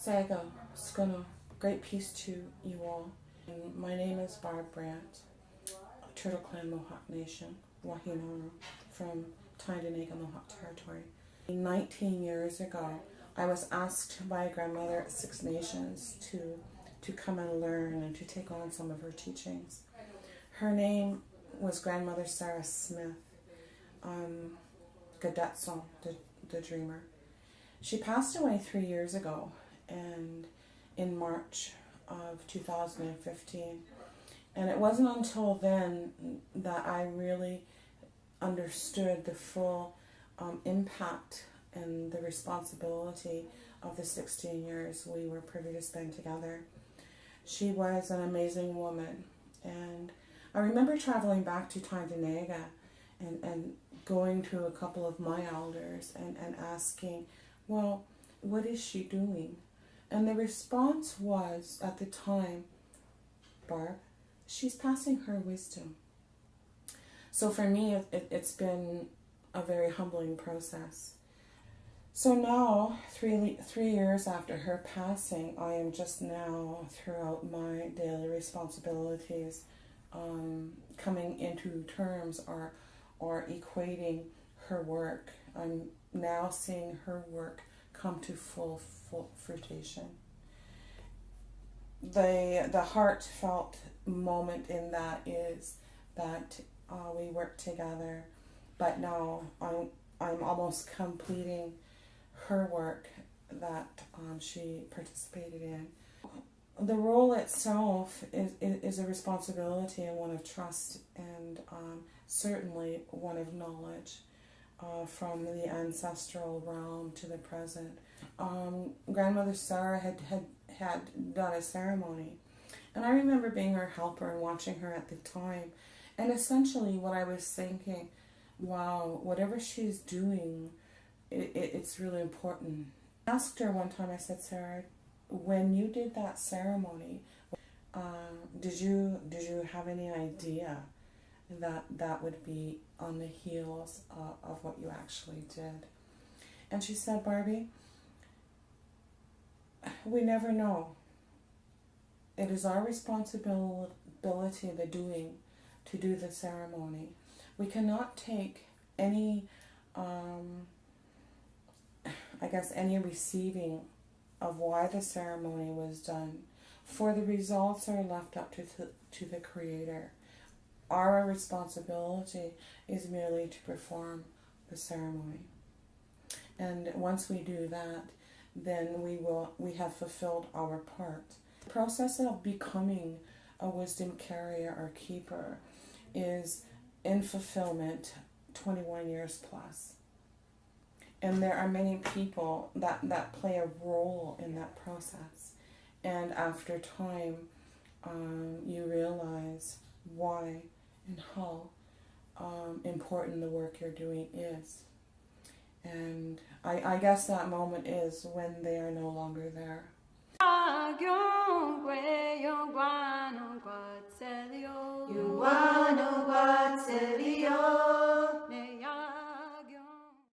Saga, Skono, great peace to you all. And my name is Barb Brant, Turtle Clan Mohawk Nation, Wahinoru, from Tyndonega Mohawk Territory. 19 years ago, I was asked by a grandmother at Six Nations to come and learn and to take on some of her teachings. Her name was Grandmother Sarah Smith, Gadetson, the dreamer. She passed away 3 years ago, and in March of 2015. And it wasn't until then that I really understood the full impact and the responsibility of the 16 years we were privy to spend together. She was an amazing woman, and I remember traveling back to Tyndonega and going to a couple of my elders and asking, well, what is she doing? And the response was, at the time, Barb, she's passing her wisdom. So for me, it's been a very humbling process. So now, three years after her passing, I am just now, throughout my daily responsibilities, coming into terms or equating her work. I'm now seeing her work come to full fruition. The heartfelt moment in that is that we work together, but now I'm almost completing her work that she participated in. The role itself is a responsibility and one of trust, and certainly one of knowledge from the ancestral realm to the present. Grandmother Sarah had done a ceremony, and I remember being her helper and watching her at the time, and essentially what I was thinking, wow, whatever she's doing, it's really important. I asked her one time, I said, Sarah, when you did that ceremony, did you have any idea that would be on the heels of what you actually did? And she said, Barbie, we never know. It is our responsibility, to do the ceremony. We cannot take any, any receiving of why the ceremony was done, for the results are left up to the Creator. Our responsibility is merely to perform the ceremony. And once we do that, then we have fulfilled our part. The process of becoming a wisdom carrier or keeper is in fulfillment 21 years plus. And there are many people that play a role in that process. And after time, you realize why and how important the work you're doing is. And I guess that moment is when they are no longer there. You wanna what,